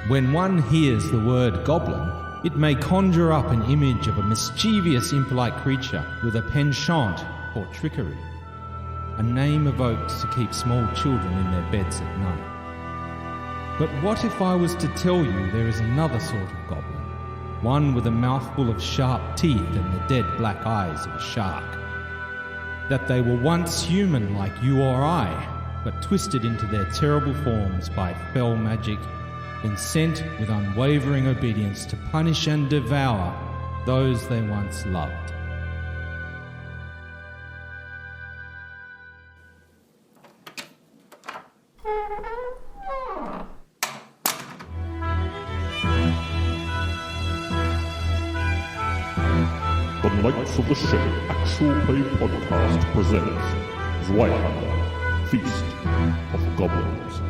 When one hears the word goblin, it may conjure up an image of a mischievous imp-like creature with a penchant for trickery. A name evoked to keep small children in their beds at night. But what if I was to tell you there is another sort of goblin? One with a mouthful of sharp teeth and the dead black eyes of a shark. That they were once human like you or I, but twisted into their terrible forms by fell magic and sent with unwavering obedience to punish and devour those they once loved. The Knights of the Shed Actual Play Podcast presents Zweihander, Feast of Goblins.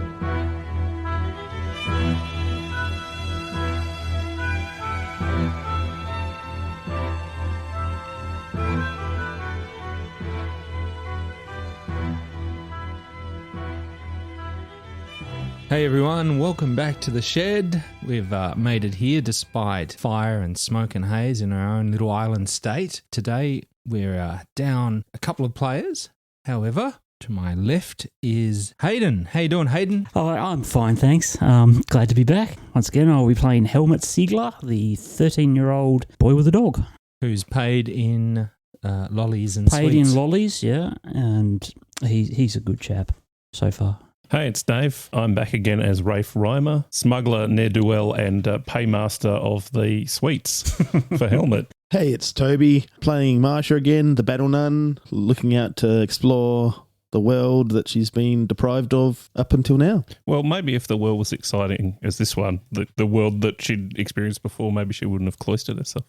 Hey everyone, welcome back to the shed. We've made it here despite fire and smoke and haze in our own little island state. Today we're down a couple of players. However, to my left is Haydn. How you doing, Haydn? Oh, I'm fine, thanks. Glad to be back. Once again, I'll be playing Helmut, the 13-year-old boy with a dog. Who's paid in lollies and Paid sweets. in lollies, yeah, and he's a good chap so far. Hey, it's Dave. I'm back again as Raphe Rhymer, smuggler, ne'er-do-well, and paymaster of the sweets for Helmut. Hey, it's Toby, playing Maja again, the battle nun, looking out to explore the world that she's been deprived of up until now. Well, maybe if the world was exciting as this one, the world that she'd experienced before, maybe she wouldn't have cloistered herself.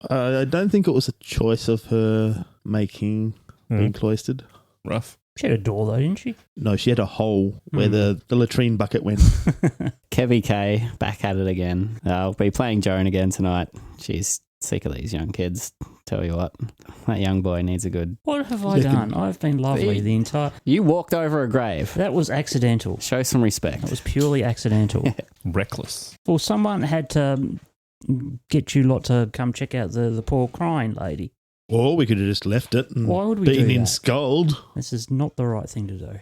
I don't think it was a choice of her making being cloistered. Rough. She had a door though, didn't she? No, she had a hole where the latrine bucket went. Kevy K, back at it again. I'll be playing Joan again tonight. She's sick of these young kids. Tell you what, that young boy needs a good... What have I done? I've been lovely the entire... You walked over a grave. That was accidental. Show some respect. That was purely accidental. Reckless. Well, someone had to get you lot to come check out the poor crying lady. Or we could have just left it and Why would we been do in that? scold. This is not the right thing to do.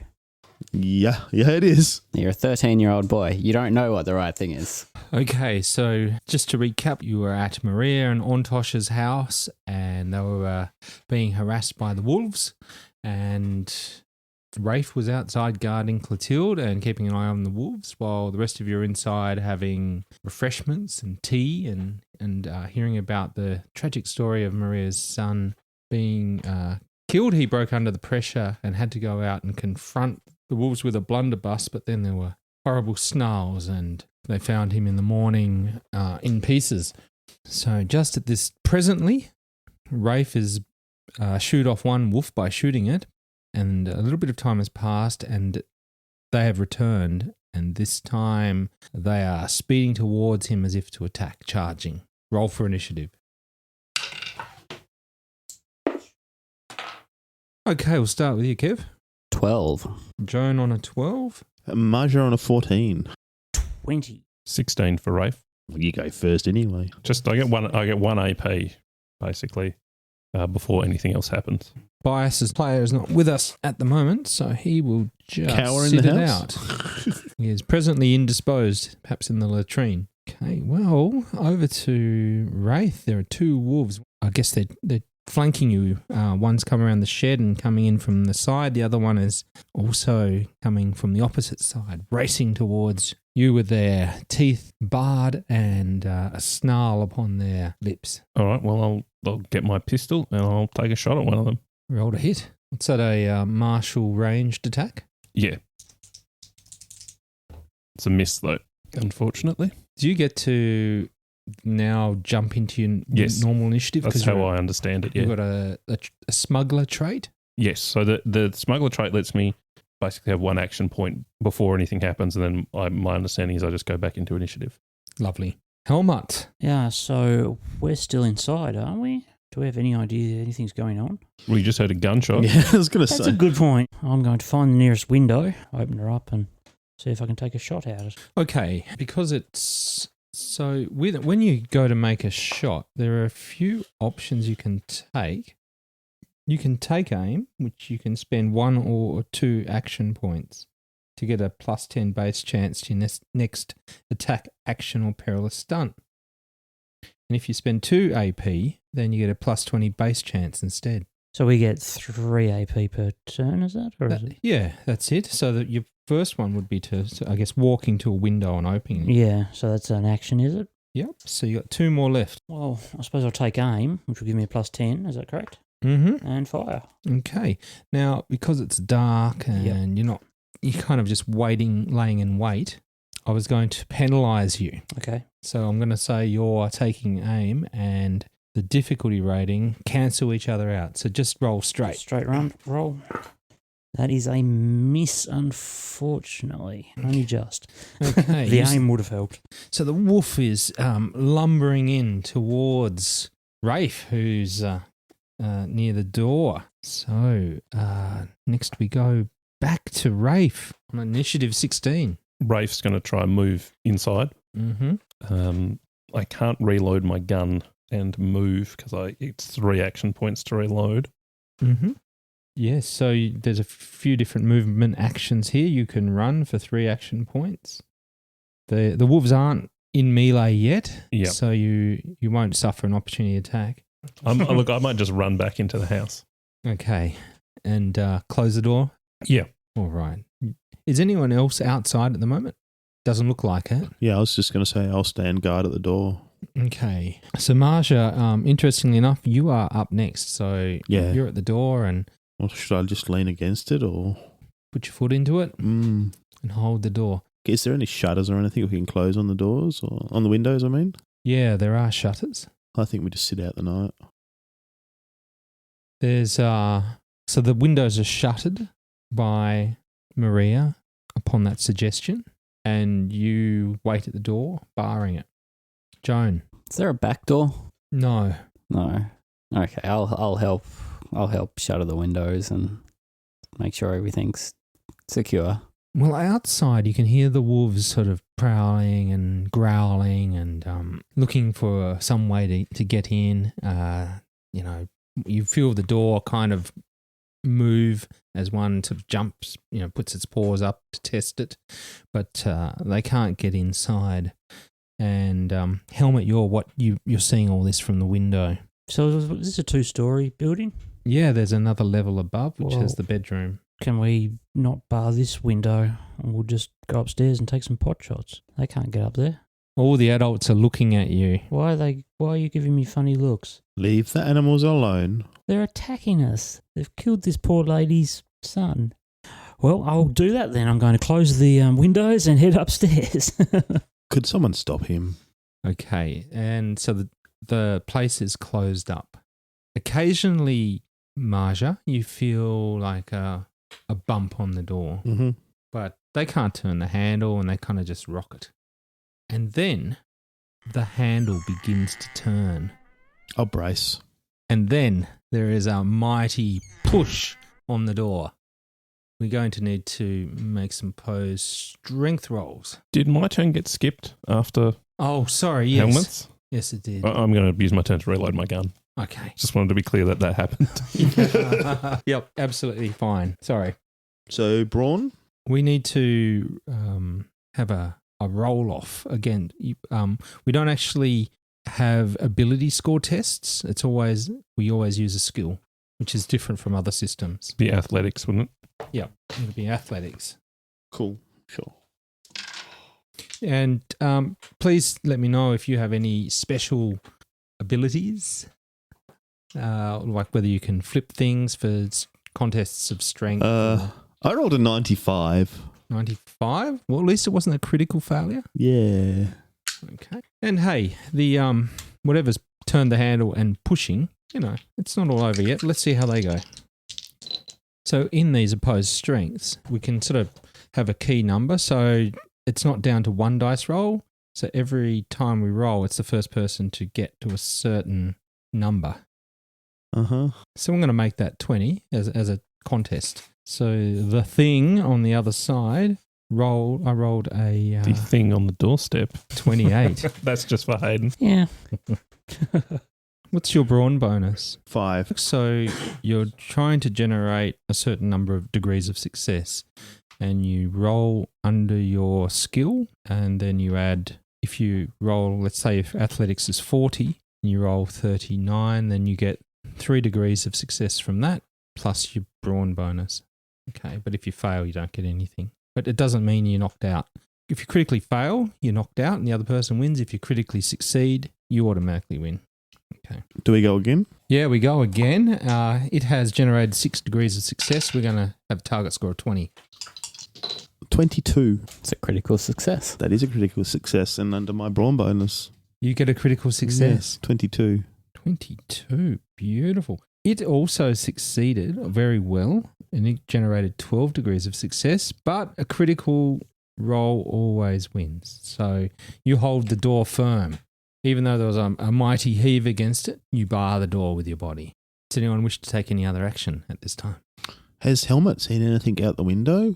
Yeah, it is. You're a 13-year-old boy. You don't know what the right thing is. Okay, so just to recap, you were at Maria and Antosh's house and they were being harassed by the wolves, and Raphe was outside guarding Clotilde and keeping an eye on the wolves while the rest of you are inside having refreshments and tea and hearing about the tragic story of Maria's son being killed. He broke under the pressure and had to go out and confront the wolves with a blunderbuss, but then there were horrible snarls and they found him in the morning in pieces. So just at this presently, Raphe has shooed off one wolf by shooting it, and a little bit of time has passed and they have returned, and this time they are speeding towards him as if to attack, charging. Roll for initiative. Okay, we'll start with you, Kev. 12. Joan on a 12. Maja on a 14. 20. 16 for Raphe. Well, you go first anyway. I get one AP, basically, before anything else happens. Bias's player is not with us at the moment, so he will just Cower in sit the it house? out. He is presently indisposed, perhaps in the latrine. Okay, well, over to Raphe. There are two wolves. I guess they're flanking you. One's come around the shed and coming in from the side. The other one is also coming from the opposite side, racing towards you with their teeth bared and a snarl upon their lips. All right, well, I'll get my pistol and I'll take a shot at one of them. Roll to hit. What's that, a martial ranged attack? Yeah. It's a miss, though, unfortunately. Do you get to now jump into your normal initiative? That's how I understand it, yeah. You've got a smuggler trait? Yes, so the smuggler trait lets me basically have one action point before anything happens, and then my understanding is I just go back into initiative. Lovely. Helmut. Yeah, so we're still inside, aren't we? Do we have any idea anything's going on? We just heard a gunshot. Yeah, I was going to That's say. a good point. I'm going to find the nearest window, open her up and See if I can take a shot at it. Okay, because it's so when you go to make a shot, there are a few options you can take. You can take aim, which you can spend 1 or 2 action points to get a +10 base chance to your next attack, action, or perilous stunt. And if you spend 2 AP, then you get a +20 base chance instead. So we get 3 AP per turn, is that? Or is it? Yeah, that's it. So that your first one would be to, I guess, walking to a window and opening it. Yeah, so that's an action, is it? Yep. So you got 2 more left. Well, I suppose I'll take aim, which will give me a +10. Is that correct? Mm-hmm. And fire. Okay. Now, because it's dark and you're kind of just waiting, laying in wait, I was going to penalise you. Okay. So I'm going to say you're taking aim and the difficulty rating cancel each other out. So just roll straight. Straight run, roll. That is a miss, unfortunately. Only just. Okay. The aim would have helped. So the wolf is lumbering in towards Raphe, who's near the door. So next we go back to Raphe on initiative 16. Rafe's going to try and move inside. Mm-hmm. I can't reload my gun and move because it's 3 action points to reload. Mm-hmm. Yes, so there's a few different movement actions here. You can run for 3 action points. The wolves aren't in melee yet, Yep. so you won't suffer an opportunity attack. Look, I might just run back into the house. Okay, and close the door? Yeah. All right. Is anyone else outside at the moment? Doesn't look like it. Yeah, I was just going to say I'll stand guard at the door. Okay. So Maja, interestingly enough, you are up next. So Yeah. you're at the door and Or should I just lean against it or? put your foot into it and hold the door. Is there any shutters or anything we can close on the doors or on the windows, I mean? Yeah, there are shutters. I think we just sit out the night. There's so the windows are shuttered by Maria upon that suggestion, and you wait at the door, barring it. Joan? Is there a back door? No. No. Okay, I'll help. I'll help shutter the windows and make sure everything's secure. Well, outside you can hear the wolves sort of prowling and growling and looking for some way to get in. You feel the door kind of move as one sort of jumps, puts its paws up to test it, but they can't get inside. And Helmut, you're seeing all this from the window. So is this a 2-story building? Yeah, there's another level above, which Whoa. has the bedroom. Can we not bar this window and we'll just go upstairs and take some pot shots? They can't get up there. All the adults are looking at you. Why are you giving me funny looks? Leave the animals alone. They're attacking us. They've killed this poor lady's son. Well, I'll do that then. I'm going to close the windows and head upstairs. Could someone stop him? Okay, and so the place is closed up. Occasionally, Maja, you feel like a bump on the door, Mm-hmm. but they can't turn the handle and they kind of just rock it. And then the handle begins to turn. I'll brace. And then there is a mighty push on the door. We're going to need to make some opposed strength rolls. Did my turn get skipped after Oh, sorry, yes. Helmut's? Yes, it did. I'm going to use my turn to reload my gun. Okay. Just wanted to be clear that happened. Yep, absolutely fine. Sorry. So, Brawn? We need to have a roll-off. Again, we don't actually have ability score tests. We always use a skill, which is different from other systems. Be athletics, wouldn't it? Yeah, it'll be athletics. Cool. Sure. And please let me know if you have any special abilities, like whether you can flip things for contests of strength. I rolled a 95. 95? Well, at least it wasn't a critical failure. Yeah. Okay. And hey, the whatever's turned the handle and pushing, it's not all over yet. Let's see how they go. So in these opposed strengths, we can sort of have a key number. So it's not down to one dice roll. So every time we roll, it's the first person to get to a certain number. Uh-huh. So I'm going to make that 20 as a contest. So the thing on the other side I rolled a The thing on the doorstep. 28. That's just for Haydn. Yeah. What's your brawn bonus? 5. So you're trying to generate a certain number of degrees of success, and you roll under your skill, and then you add, if you roll, let's say if athletics is 40, and you roll 39, then you get 3 degrees of success from that, plus your brawn bonus. Okay, but if you fail, you don't get anything. But it doesn't mean you're knocked out. If you critically fail, you're knocked out and the other person wins. If you critically succeed, you automatically win. Okay. Do we go again? Yeah, we go again. It has generated 6 degrees of success. We're going to have a target score of 20. 22. It's a critical success. That is a critical success, and under my brawn bonus. You get a critical success. 22. 22. Beautiful. It also succeeded very well, and it generated 12 degrees of success, but a critical roll always wins. So you hold the door firm. Even though there was a mighty heave against it, you bar the door with your body. Does anyone wish to take any other action at this time? Has Helmut seen anything out the window?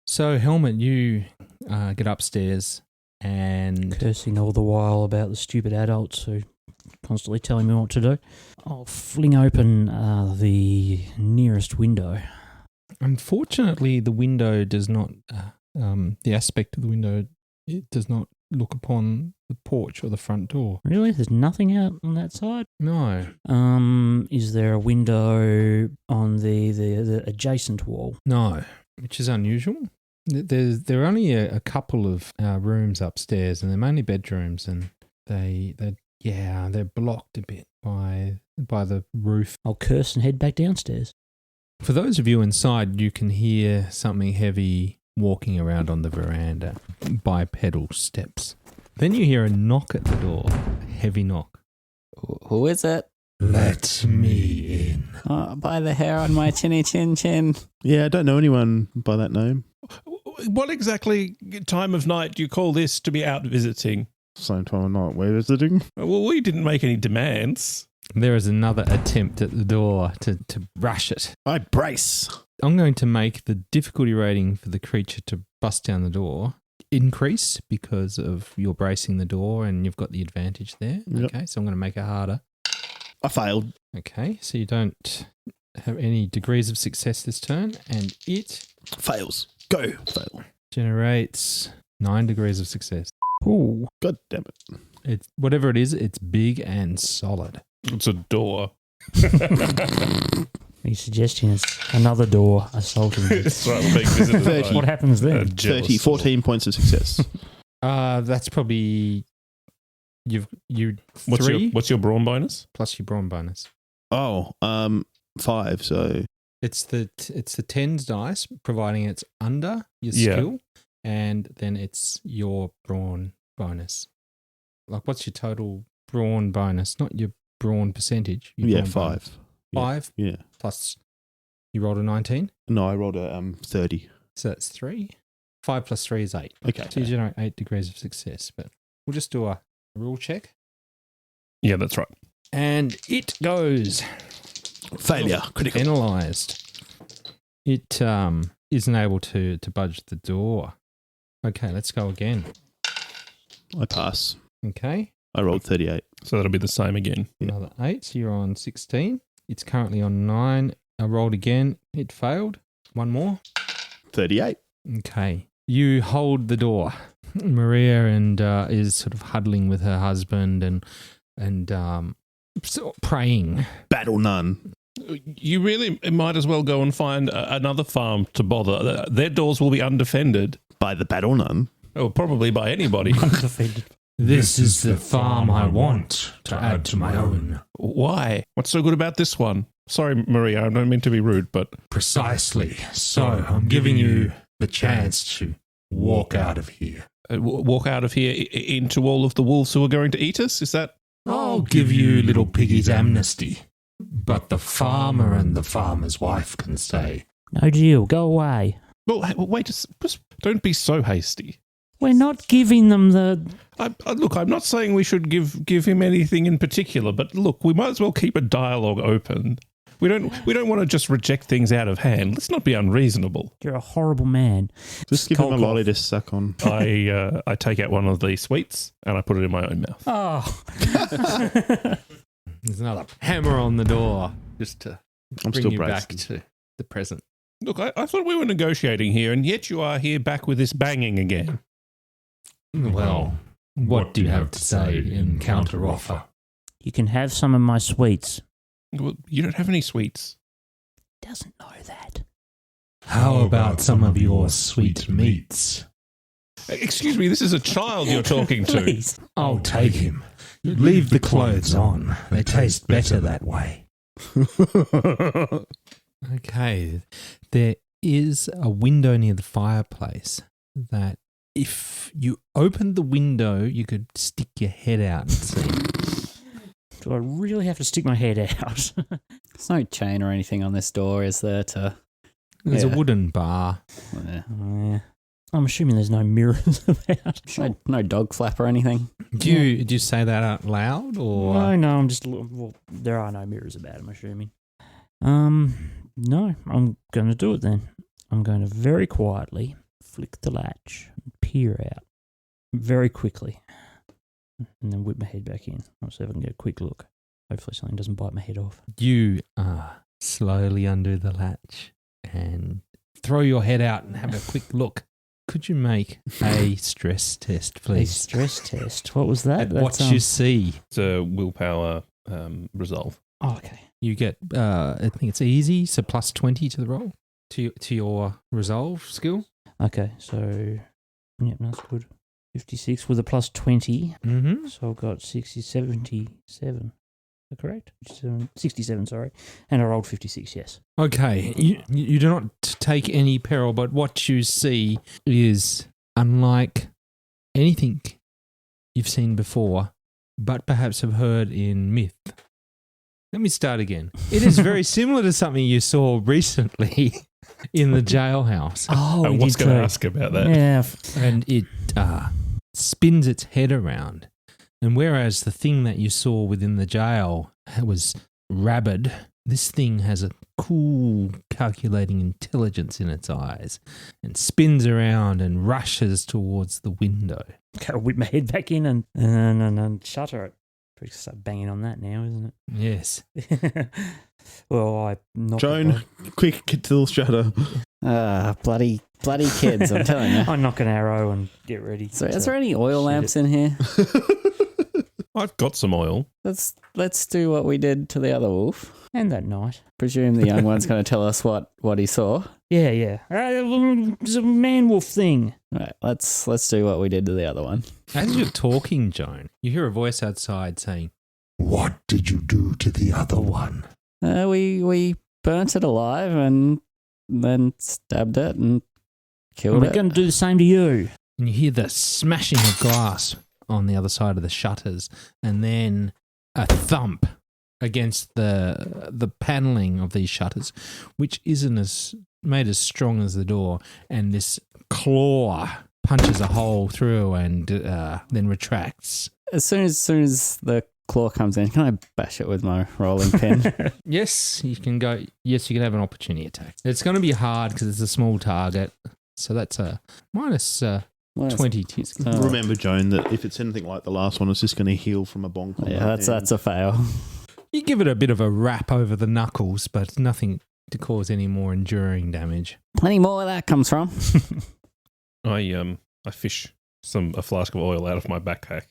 So, Helmut, you get upstairs and... Cursing all the while about the stupid adults who constantly telling me what to do. I'll fling open the nearest window. Unfortunately, the window does not... the aspect of the window, it does not look upon the porch or the front door. Really? There's nothing out on that side? No. Is there a window on the adjacent wall? No, which is unusual. There are only a couple of rooms upstairs, and they're mainly bedrooms, and they're blocked a bit by the roof. I'll curse and head back downstairs. For those of you inside, you can hear something heavy walking around on the veranda, bipedal steps. Then you hear a knock at the door, a heavy knock. Who is it? Let me in. Oh, by the hair on my chinny chin chin. Yeah, I don't know anyone by that name. What exactly time of night do you call this to be out visiting? Same time of night we're visiting. Well, we didn't make any demands. There is another attempt at the door to rush it. I brace. I'm going to make the difficulty rating for the creature to bust down the door increase because of your bracing the door and you've got the advantage there. Yep. Okay, so I'm going to make it harder. I failed. Okay, so you don't have any degrees of success this turn, and it Fails. Go. Fail. generates 9 degrees of success. Ooh. God damn it. It's whatever it is, it's big and solid. It's a door. Are you suggesting it's another door assaulting me? It's right, being visited 30. by What happens a then? jealous 30, 14 points of success. That's probably you What's 3 what's your brawn bonus? plus your brawn bonus. Oh, 5, so... It's the tens dice, providing it's under your Yeah. skill, and then it's your brawn bonus. Like, what's your total brawn bonus? Not your brawn percentage. Your Yeah, brawn 5. bonus. 5 Yeah. plus you rolled a 19, No, I rolled a 30. so that's 3. 5 plus 3 is 8. Okay. So you generate 8 degrees of success. But we'll just do a rule check, Yeah, that's right. and it goes. Failure. Critical. Penalised. It isn't able to budge the door. Okay, let's go again. I pass. Okay, I rolled 38. So that'll be the same again. another 8. So you're on 16. It's currently on 9. I rolled again. It failed. One more. 38. Okay. You hold the door. Maria is sort of huddling with her husband and sort of praying. Battle none. You really might as well go and find another farm to bother. Their doors will be undefended. By the battle none. Oh, probably by anybody. Undefeated. This is the farm I want to add to my own. Why? What's so good about this one? Sorry, Maria, I don't mean to be rude, but Precisely. So I'm giving you the chance to walk out of here. walk out of here into all of the wolves who are going to eat us? Is that... I'll give you little piggy's amnesty, but the farmer and the farmer's wife can stay. No deal. Go away. Well, wait, just don't be so hasty. We're not giving them the... Look, I'm not saying we should give him anything in particular, but look, we might as well keep a dialogue open. We don't want to just reject things out of hand. Let's not be unreasonable. You're a horrible man. Just give him a Cold lolly cough. to suck on. I take out one of the sweets and I put it in my own mouth. Oh. There's another hammer on the door just to I'm bring still you back bracing. to the present. Look, I thought we were negotiating here, and yet you are here back with this banging again. Well, what do you have to say in counter-offer? You can have some of my sweets. Well, you don't have any sweets. Doesn't know that. How about some of your sweet meats? Excuse me, this is a child you're talking to. Please. I'll take him. Leave the clothes on. They taste better that way. Okay. There is a window near the fireplace that if you opened the window, you could stick your head out and see. Do I really have to stick my head out? There's no chain or anything on this door, is there? There's Yeah. a wooden bar. Yeah. I'm assuming there's no mirrors about. No dog flap or anything. Do you say that out loud or? No, I'm just. Well, there are no mirrors about, I'm assuming. No, I'm going to do it then. I'm going to very quietly flick the latch and peer out very quickly and then whip my head back in. I'll see if I can get a quick look. Hopefully something doesn't bite my head off. You slowly undo the latch and throw your head out and have a quick look. Could you make a stress test, A please? stress test. What was that? At what you see. It's a willpower resolve. Oh, okay. You get, I think it's easy, so plus 20 to the roll, to your resolve skill. Okay, so, yep, that's good. 56 with a plus 20. Mm-hmm. So I've got 77. Is that correct? 67, sorry. And I rolled 56, yes. Okay, you do not take any peril, but what you see is unlike anything you've seen before, but perhaps have heard in myth. Let me start again. It is very similar to something you saw recently in the jailhouse. Oh, I was going to ask about that. Yeah. And it spins its head around. And whereas the thing that you saw within the jail was rabid, this thing has a cool, calculating intelligence in its eyes and spins around and rushes towards the window. Gotta whip my head back in and shutter it. Pretty start banging on that now, isn't Yes. it? Well, I knocked Joan, quick, get to the shutter. Bloody kids, I'm telling you. I knock an arrow and get ready. So, is there any oil shoot lamps in here? I've got some oil. Let's do what we did to the other wolf. And that night. Presume the young one's going to tell us what he saw. Yeah. It's a man wolf thing. Right, let's do what we did to the other one. As you're talking, Joan, you hear a voice outside saying, What did you do to the other one? We burnt it alive and then stabbed it and killed We're it. going to do the same to you. and you hear the smashing of glass on the other side of the shutters, and then a thump against the paneling of these shutters, which isn't as made as strong as the door, and this claw punches a hole through and then retracts. As soon as the claw comes in, can I bash it with my rolling pin? Yes, you can go. Yes, you can have an opportunity attack. It's going to be hard because it's a small target, so that's a minus 20. Remember, Joan, that if it's anything like the last one, it's just going to heal from a bonk. on Yeah, that that's a fail. You give it a bit of a rap over the knuckles, but nothing to cause any more enduring damage. Plenty more where that comes from. I fish a flask of oil out of my backpack.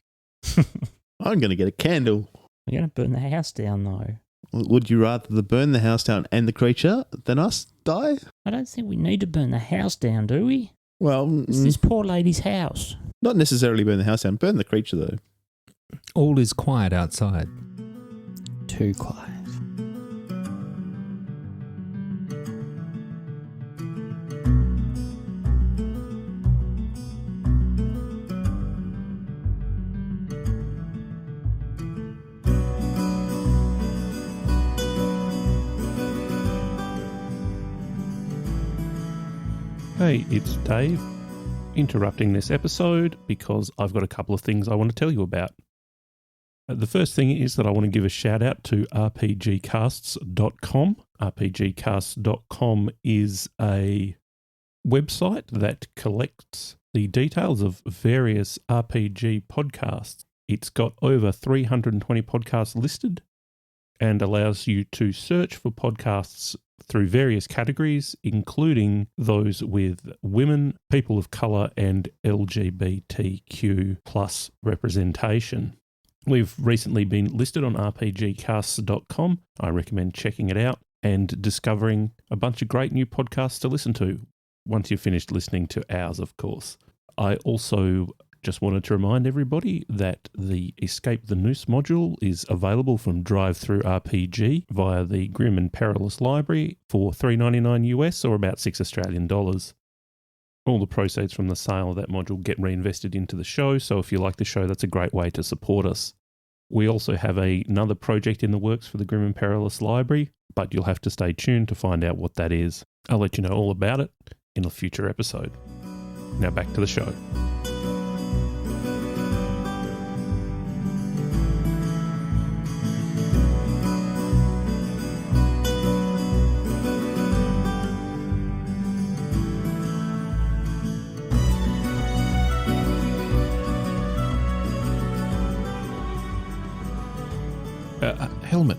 I'm going to get a candle. We're going to burn the house down, though. Would you rather burn the house down and the creature than us die? I don't think we need to burn the house down, do we? Well, It's this poor lady's house. not necessarily burn the house down. Burn the creature, though. All is quiet outside. Too quiet. Hey, it's Dave, interrupting this episode because I've got a couple of things I want to tell you about. The first thing is that I want to give a shout out to rpgcasts.com. rpgcasts.com is a website that collects the details of various RPG podcasts. It's got over 320 podcasts listed and allows you to search for podcasts through various categories, including those with women, people of colour, and LGBTQ plus representation. We've recently been listed on rpgcasts.com. I recommend checking it out and discovering a bunch of great new podcasts to listen to, once you've finished listening to ours, of course. I also just wanted to remind everybody that the Escape the Noose module is available from Drive-Thru RPG via the Grim and Perilous Library for $3.99 US or about $6 Australian dollars. All the proceeds from the sale of that module get reinvested into the show, so if you like the show, that's a great way to support us. We also have another project in the works for the Grim and Perilous Library, but you'll have to stay tuned to find out what that is. I'll let you know all about it in a future episode. Now back to the show. Helmut,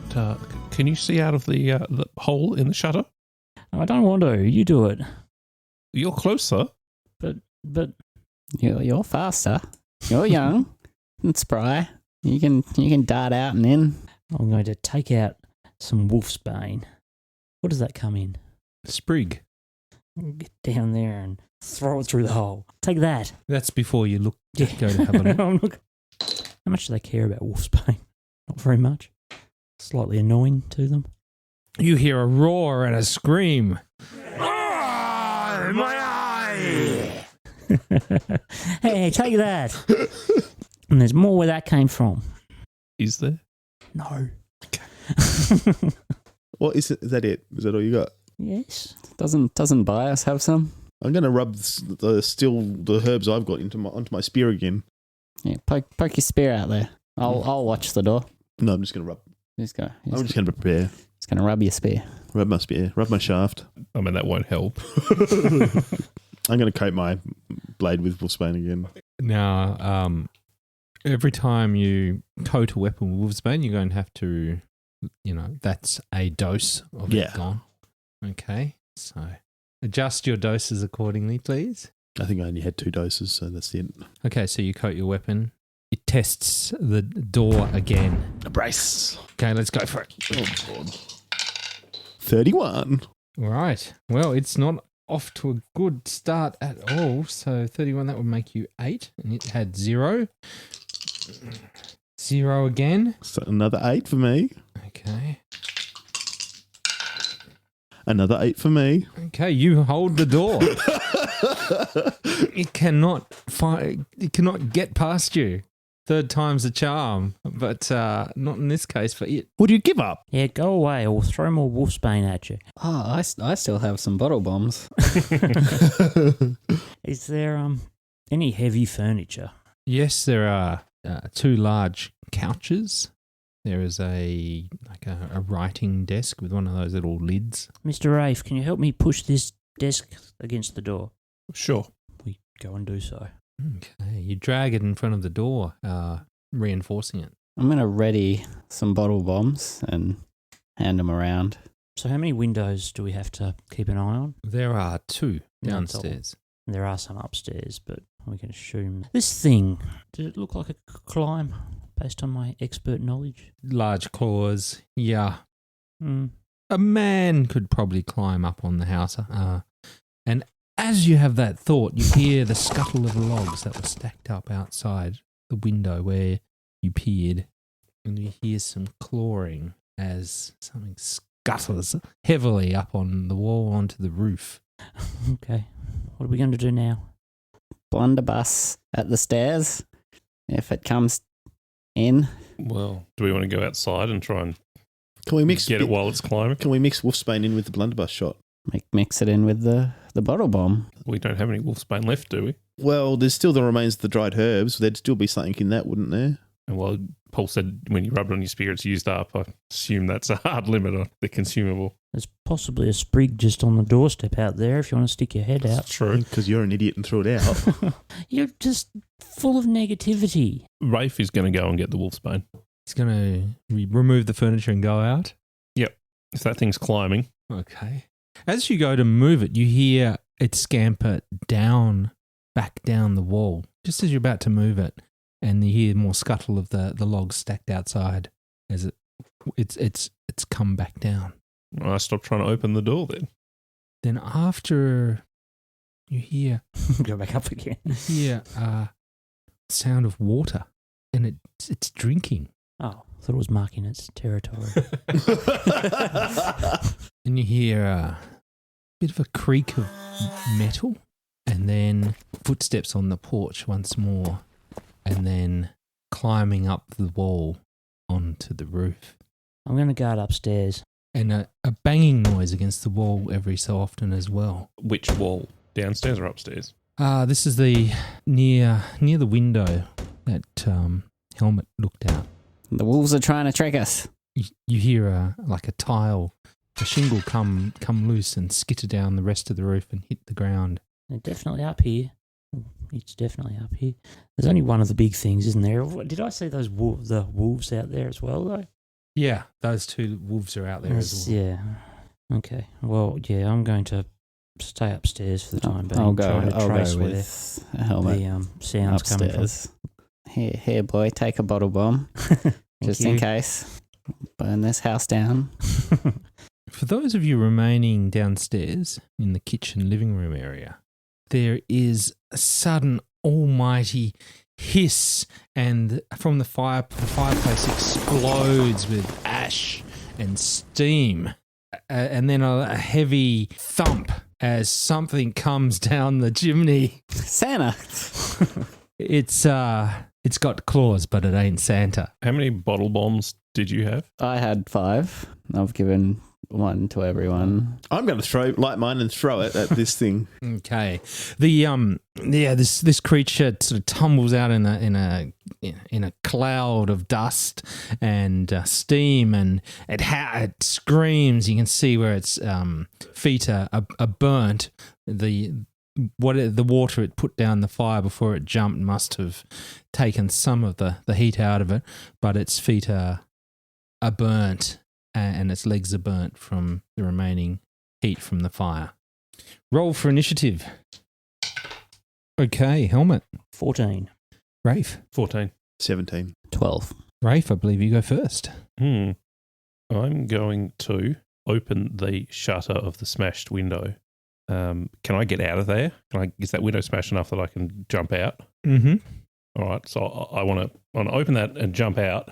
can you see out of the hole in the shutter? I don't want to. You do it. You're closer. But You're faster. You're young and spry. You can dart out and in. I'm going to take out some wolfsbane. What does that come in? Sprig. Get down there and throw it through the hole. Take that. That's before you go to have a look. I'm look. How much do they care about wolfsbane? Not very much. Slightly annoying to them. You hear a roar and a scream. Ah, my eye! Hey, take that. And there's more where that came from. Is there? No. What is it? Is that it? Is that all you got? Yes. Doesn't bias have some? I'm going to rub the herbs I've got onto my spear again. Yeah, poke your spear out there. I'll watch the door. No, I'm just going to rub. I'm just going to prepare. Just going to rub your spear. Rub my spear. Rub my shaft. I mean, that won't help. I'm going to coat my blade with wolfsbane again. Now, every time you coat a weapon with wolfsbane, you're going to have to, that's a dose of it gone. Okay, so adjust your doses accordingly, please. I think I only had 2 doses, so that's it. Okay, so you coat your weapon. It tests the door again. A brace. Okay, let's go for it. Oh, God. 31. All right. Well, it's not off to a good start at all. So 31, that would make you 8. And it had 0. 0 again. So another 8 for me. Okay. Another 8 for me. Okay, you hold the door. It cannot get past you. 3rd time's a charm, but not in this case for it. Would you give up? Yeah, go away or throw more wolfsbane at you. Oh, I still have some bottle bombs. Is there any heavy furniture? Yes, there are 2 large couches. There is a writing desk with one of those little lids. Mr. Raphe, can you help me push this desk against the door? Sure. We go and do so. Okay, you drag it in front of the door, reinforcing it. I'm going to ready some bottle bombs and hand them around. So how many windows do we have to keep an eye on? There are 2 That's all. downstairs. There are some upstairs, but we can assume. This thing, did it look like it could climb based on my expert knowledge? Large claws, yeah. Hmm. A man could probably climb up on the house. And as you have that thought, you hear the scuttle of logs that were stacked up outside the window where you peered. And you hear some clawing as something scuttles heavily up on the wall onto the roof. Okay. What are we going to do now? Blunderbuss at the stairs. If it comes in. Well, do we want to go outside and try and Can we mix get it while it's climbing? Can we mix wolfsbane in with the blunderbuss shot? Mix it in with the bottle bomb. We don't have any wolfsbane left, do we? Well, there's still the remains of the dried herbs. There'd still be something in that, wouldn't there? And while Paul said when you rub it on your spear, it's used up, I assume that's a hard limit on the consumable. There's possibly a sprig just on the doorstep out there if you want to stick your head out. That's true. Because you're an idiot and threw it out. You're just full of negativity. Raphe is going to go and get the wolfsbane. He's going to remove the furniture and go out. If that thing's climbing. Okay. As you go to move it, you hear it scamper back down the wall, just as you're about to move it, and you hear more scuttle of the logs stacked outside as it's come back down. I stopped trying to open the door then. Then after you hear Go back up again. sound of water, and it's drinking. Oh, I thought it was marking its territory. And you hear a bit of a creak of metal, and then footsteps on the porch once more, and then climbing up the wall onto the roof. I'm going to guard upstairs. And a banging noise against the wall every so often as well. Which wall? Downstairs or upstairs? This is the near the window that Helmut looked out. The wolves are trying to trick us. You hear a shingle come loose and skitter down the rest of the roof and hit the ground. They're definitely up here. It's definitely up here. There's only one of the big things, isn't there? Did I see those the wolves out there as well, though? Yeah, those two wolves are out there as well. Yeah. Okay. Well, yeah, I'm going to stay upstairs for the time being. I'll trying to go trace where with Helmut the sound's upstairs. Here, boy, take a bottle bomb just in case. Burn this house down. For those of you remaining downstairs in the kitchen living room area, there is a sudden almighty hiss, and from the fireplace explodes with ash and steam, and then a heavy thump as something comes down the chimney. Santa. It's got claws, but it ain't Santa. How many bottle bombs did you have? I had 5. I've given one to everyone. I'm going to light mine and throw it at this thing. Okay, this creature sort of tumbles out in a cloud of dust and steam, and it screams. You can see where its feet are burnt. The water it put down the fire before it jumped must have taken some of the heat out of it, but its feet are burnt and its legs are burnt from the remaining heat from the fire. Roll for initiative. Okay, Helmut. 14. Raphe. 14. 17. 12. Raphe, I believe you go first. I'm going to open the shutter of the smashed window. Can I get out of there? Is that window smashed enough that I can jump out? Mm-hmm. All right, so I want to open that and jump out,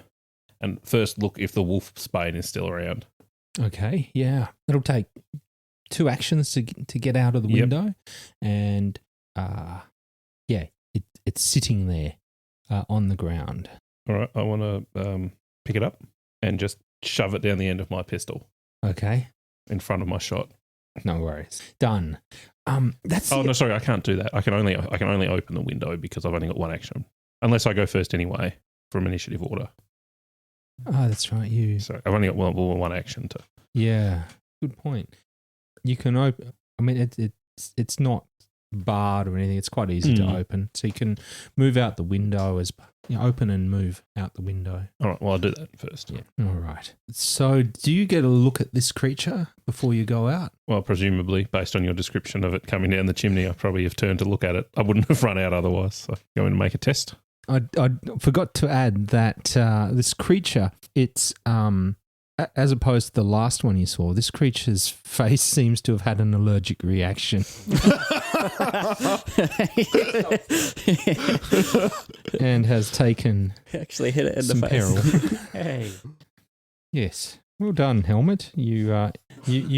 and first look if the wolfsbane is still around. Okay, yeah. It'll take 2 actions to get out of the window, and it's sitting there on the ground. All right, I want to pick it up and just shove it down the end of my pistol. Okay. In front of my shot. No worries. Done. That's no, sorry, I can't do that. I can only open the window because I've only got 1 action, unless I go first anyway from initiative order. Oh, that's right. So I've only got one action to. Yeah, good point. You can open. I mean, it's not barred or anything. It's quite easy to open, so you can move out the window open and move out the window. All right. Well, I'll do that first. Yeah. All right. So, do you get a look at this creature before you go out? Well, presumably, based on your description of it coming down the chimney, I probably have turned to look at it. I wouldn't have run out otherwise. So, go in and make a test. I forgot to add that this creature, it's as opposed to the last one you saw, this creature's face seems to have had an allergic reaction. And has taken Actually hit it in some the face. peril. Hey. Yes. Well done, Helmut. You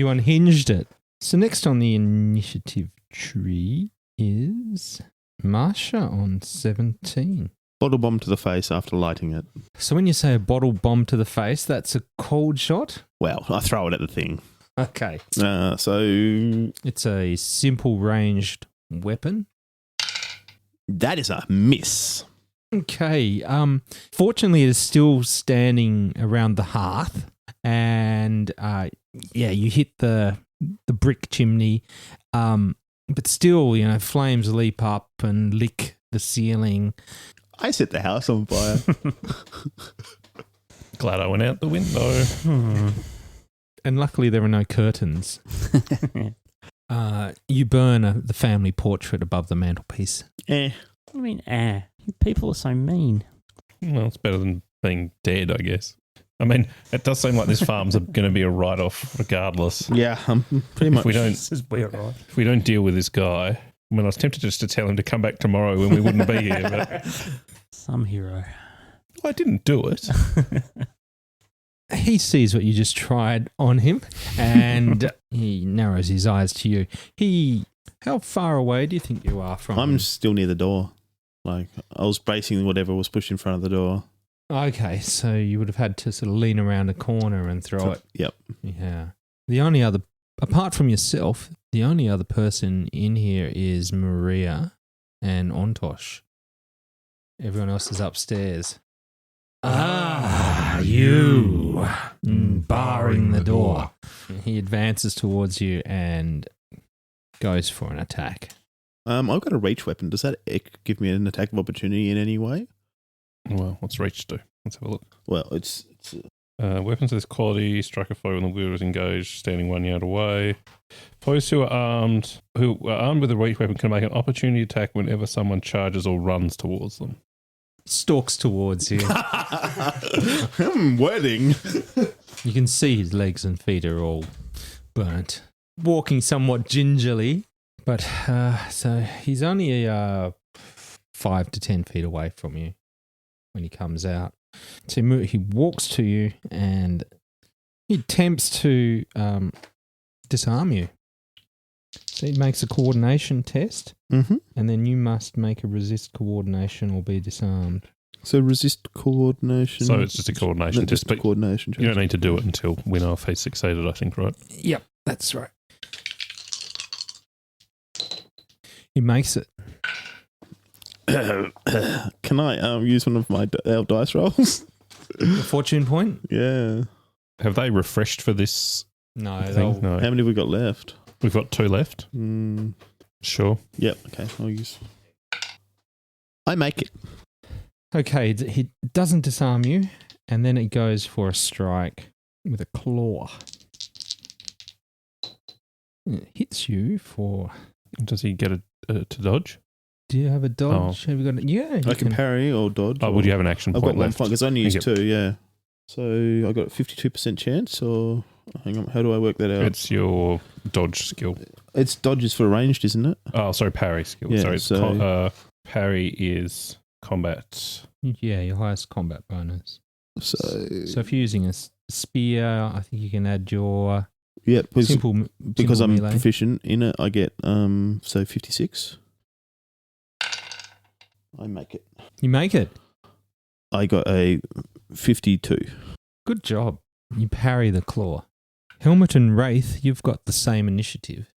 unhinged it. So next on the initiative tree is Maja on 17. Bottle bomb to the face after lighting it. So when you say a bottle bomb to the face, that's a cold shot? Well, I throw it at the thing. Okay. So It's a simple ranged weapon. that is a miss. Okay. Fortunately, it's still standing around the hearth, and you hit the brick chimney, but still, flames leap up and lick the ceiling. I set the house on fire. Glad I went out the window. And luckily, there are no curtains. You burn the family portrait above the mantelpiece. What do you mean, People are so mean. Well, it's better than being dead, I guess. I mean, it does seem like this farm's going to be a write-off regardless. Yeah, pretty much. If we don't deal with this guy, I mean, I was tempted just to tell him to come back tomorrow when we wouldn't be here, but Some hero. I didn't do it. He sees what you just tried on him, and he narrows his eyes to you. How far away do you think you are from him? I'm still near the door. Like, I was bracing whatever was pushed in front of the door. Okay, so you would have had to sort of lean around a corner and throw it. Yep. Yeah. The only other, apart from yourself, the only other person in here is Maria and Ontosh. Everyone else is upstairs. You. Barring the door. He advances towards you and goes for an attack. I've got a reach weapon. Does that give me an attack of opportunity in any way? Well, what's reach do? Let's have a look. Well, it's weapons of this quality, strike a foe when the wielder is engaged, standing 1 yard away. Foes who are armed with a reach weapon can make an opportunity attack whenever someone charges or runs towards them. Stalks towards you. Wedding. You can see his legs and feet are all burnt. Walking somewhat gingerly, but so he's only 5 to 10 feet away from you when he comes out. So he walks to you and he attempts to disarm you. So he makes a coordination test, Mm-hmm. and then you must make a resist coordination or be disarmed. So resist coordination. So it's just a coordination test, but coordination. you don't need to do it until we know if he's succeeded, I think, right? Yep, that's right. He makes it. Can I use one of my dice rolls? A fortune point? Yeah. Have they refreshed for this No, thing? No. How many have we got left? We've got 2 left. Sure. Yep. Okay. I'll use. I make it. Okay, he doesn't disarm you, and then it goes for a strike with a claw. It hits you for... Does he get to dodge? Do you have a dodge? Have you got? Yeah, I can parry or dodge. Oh, would you have an action I've point got one left? point because I only used Yep. 2. Yeah. So I got a 52% chance. Or hang on, how do I work that out? It's your dodge skill. It's dodges for ranged, isn't it? Oh, sorry, parry skill. Yeah, sorry, so- parry is combat. Yeah, your highest combat bonus. So So if you're using a spear, I think you can add your yeah, simple because simple I'm melee. proficient in it, I get 56. I make it. You make it. I got a 52. Good job. You parry the claw. Helmut and Raphe, you've got the same initiative.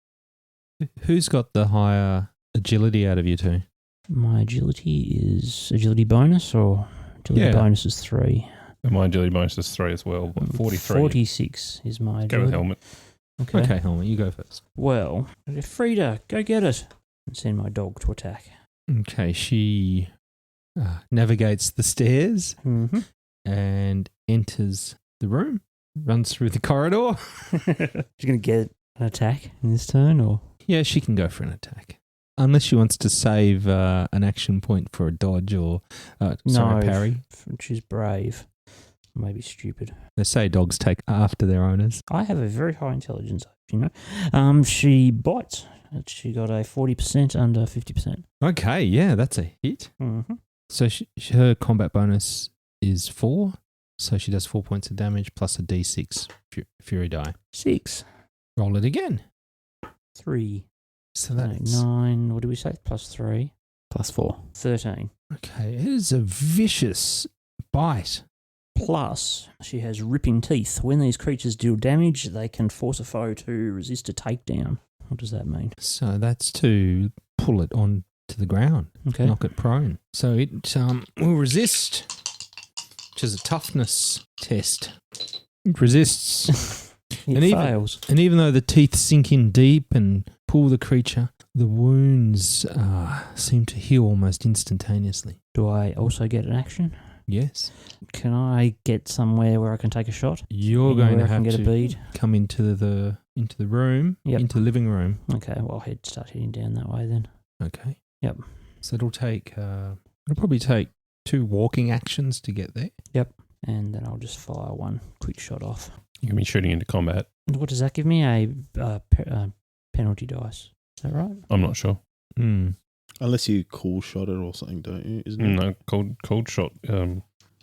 Who's got the higher agility out of you two? My agility is agility bonus, or agility Yeah. bonus is 3. And my agility bonus is 3 as well. 43. 46 is my agility. Go with helmet. Okay, Helmut, you go first. Well, Frida, go get it. And send my dog to attack. Okay, she navigates the stairs Mm-hmm. and enters the room, runs through the corridor. She's going to get an attack in this turn, or? Yeah, she can go for an attack. Unless she wants to save an action point for a dodge or parry. She's brave. Maybe stupid. They say dogs take after their owners. I have a very high intelligence, you know. She bites. She got a 40% under 50%. Okay, yeah, that's a hit. Mm-hmm. So her combat bonus is 4. So she does 4 points of damage plus a d6 fury die. 6. Roll it again. 3. So that's 9. What do we say? Plus 3. +4. 13. okay. It is a vicious bite. Plus, she has ripping teeth. When these creatures deal damage, they can force a foe to resist a takedown. What does that mean? So that's to pull it onto to the ground, Okay. knock it prone. So it will resist, which is a toughness test. It resists. It and fails. And even though the teeth sink in deep and pull the creature, the wounds seem to heal almost instantaneously. Do I also get an action? Yes. Can I get somewhere where I can take a shot? You're going to Anywhere I can have get a to bead? come into the room, Yep. into the living room. Okay, well, I'll start heading down that way then. Okay. Yep. So it'll probably take 2 walking actions to get there. And then I'll just fire one quick shot off. You can be shooting into combat. What does that give me? A penalty dice. Is that right? I'm not sure. Unless you cool shot it or something, don't you? Isn't it? No, cold shot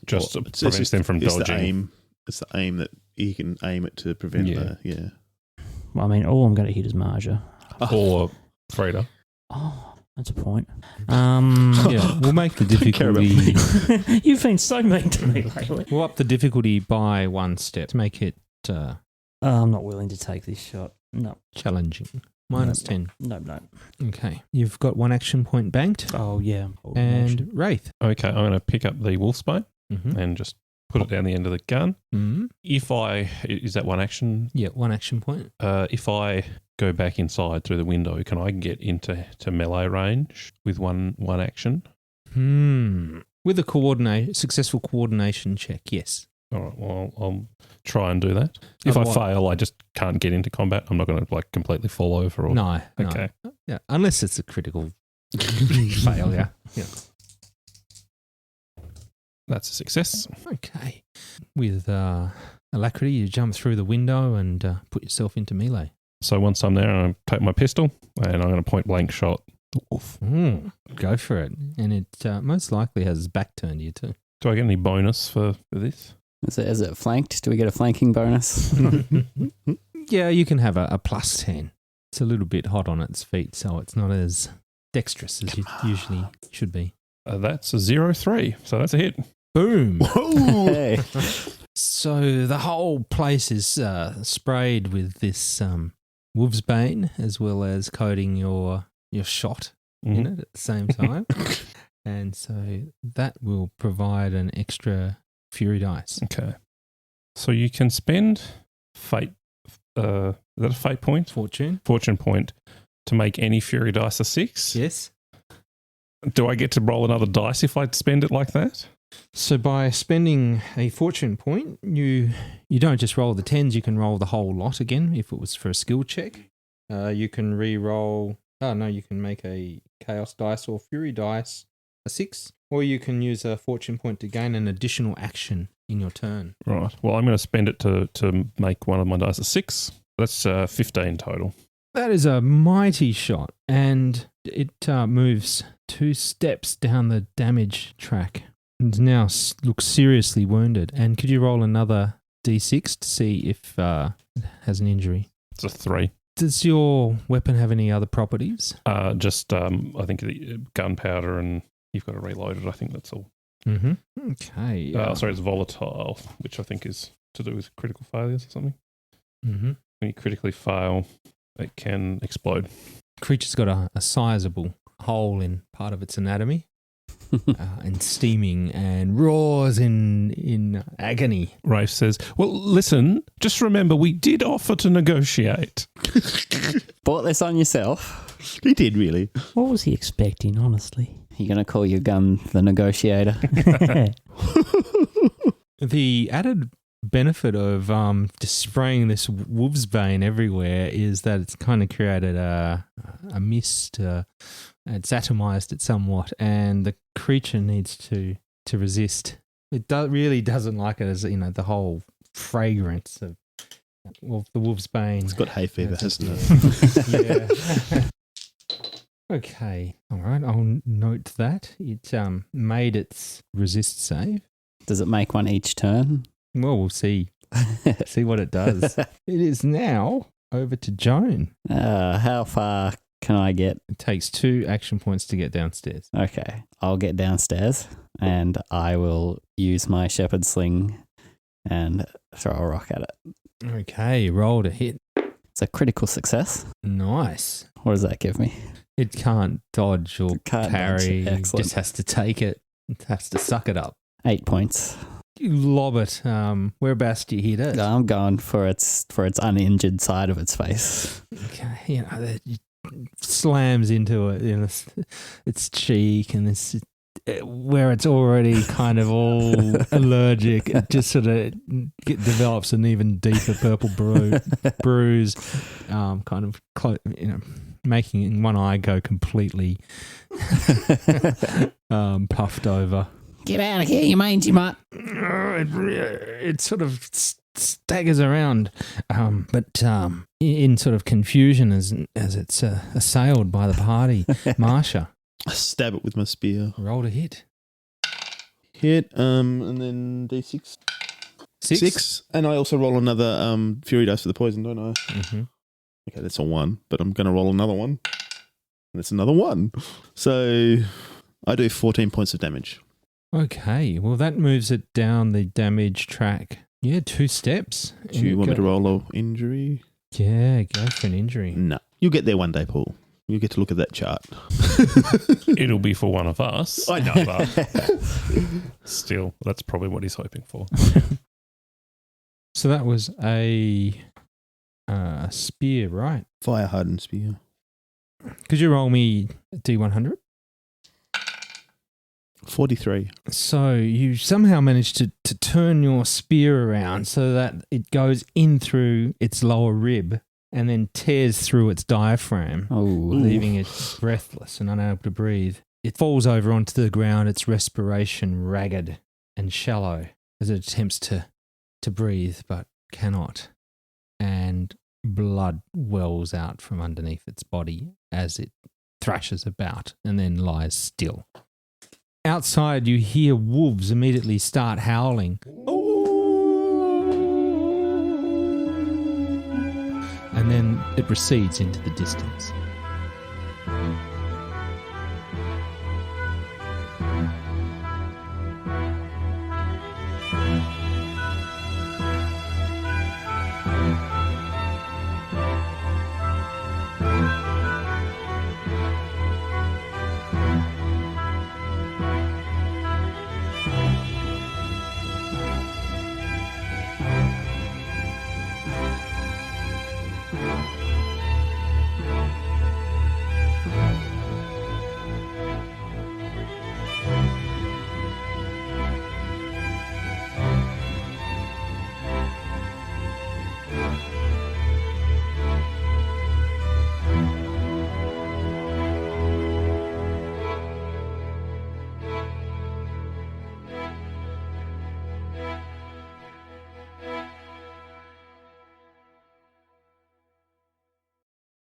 just Well, it's prevents just- them from it's dodging. The aim. It's the aim that you can aim it to prevent Yeah. Well, I mean, all I'm going to hit is Maja. Or Freda. Oh, that's a point. Yeah, we'll make the Don't care about difficulty. You've been so mean to me lately. We'll up the difficulty by 1 step to make it I'm not willing to take this shot. No. challenging. -10. No. Okay. You've got 1 action point banked. Oh, yeah. And Wraith. Okay, I'm going to pick up the wolfsbane Mm-hmm. and just put it down the end of the gun. Mm-hmm. Is that 1 action? Yeah, 1 action point. If I go back inside through the window, can I get into melee range with one action? With a successful coordination check, yes. All right, well, I'll try and do that. If I fail, I just can't get into combat. I'm not going to completely fall over. Or No. Okay. Yeah, unless it's a critical failure. Yeah. That's a success. Okay. With alacrity, you jump through the window and put yourself into melee. So once I'm there, I take my pistol and I'm going to point blank shot the wolf. Go for it. And it most likely has its back turned to you too. Do I get any bonus for this? Is it flanked? Do we get a flanking bonus? Yeah, you can have a +10. It's a little bit hot on its feet, so it's not as dexterous as you usually should be. That's a 0-3, so that's a hit. Boom. Hey. So the whole place is sprayed with this wolf's bane, as well as coating your shot in it at the same time. And so that will provide an extra fury dice. Okay. So you can spend fate, is that a fate point? Fortune. Fortune point to make any fury dice a 6. Yes. Do I get to roll another dice if I spend it like that? So by spending a fortune point, you don't just roll the 10s, you can roll the whole lot again if it was for a skill check. You can re-roll... Oh, no, you can make a chaos dice or fury dice a 6, or you can use a fortune point to gain an additional action in your turn. Right. Well, I'm going to spend it to make one of my dice a 6. That's 15 total. That is a mighty shot, and it moves 2 steps down the damage track and now looks seriously wounded. And could you roll another d6 to see if it has an injury? It's a 3. Does your weapon have any other properties? Just, I think the gunpowder and you've got to reload it. I think that's all. Mm-hmm. Okay. Sorry, it's volatile, which I think is to do with critical failures or something. Mm-hmm. When you critically fail, it can explode. Creature's got a sizable hole in part of its anatomy. And steaming and roars in agony. Raphe says, well, listen, just remember we did offer to negotiate. Bought this on yourself. He did, really. What was he expecting, honestly? You're going to call your gun the negotiator? The added benefit of just spraying this wolf's bane everywhere is that it's kind of created a mist. It's atomized it somewhat, and the creature needs to resist. It really doesn't like it as, the whole fragrance of the wolf's bane. It's got hay fever, hasn't it? Yeah. Okay. All right. I'll note that. It made its resist save. Does it make one each turn? Well, we'll see. See what it does. It is now over to Joan. How far can I get? It takes 2 action points to get downstairs. Okay, I'll get downstairs and I will use my shepherd sling and throw a rock at it. Okay. Roll to hit. It's a critical success. Nice. What does that give me? It can't dodge or Can't dodge. parry. It Excellent. just has to take it. It has to suck it up. 8 points. You lob it. Whereabouts do you hit it? I'm going for its uninjured side of its face. Okay, it slams into it, its cheek, and where it's already kind of all allergic. It just sort of develops an even deeper purple bruise, kind of making one eye go completely puffed over. Get out of here, you mangy mutt. It sort of staggers around, but in sort of confusion as it's assailed by the party. Maja, I stab it with my spear. roll to hit. Hit, and then D6. 6? 6. And I also roll another fury dice for the poison, don't I? Mm-hmm. Okay, that's a 1, but I'm going to roll another one. And it's another 1. So I do 14 points of damage. Okay, well that moves it down the damage track. Yeah, 2 steps. Do you want me to roll an injury? Yeah, go for an injury. No. You'll get there one day, Paul. You'll get to look at that chart. It'll be for one of us. I know. But still, that's probably what he's hoping for. So that was a spear, right? Fire hardened spear. Could you roll me a D100? 43. So you somehow managed to turn your spear around so that it goes in through its lower rib and then tears through its diaphragm, Oh, leaving it breathless and unable to breathe. It falls over onto the ground, its respiration ragged and shallow as it attempts to breathe but cannot. And blood wells out from underneath its body as it thrashes about and then lies still. Outside, you hear wolves immediately start howling. And then it recedes into the distance.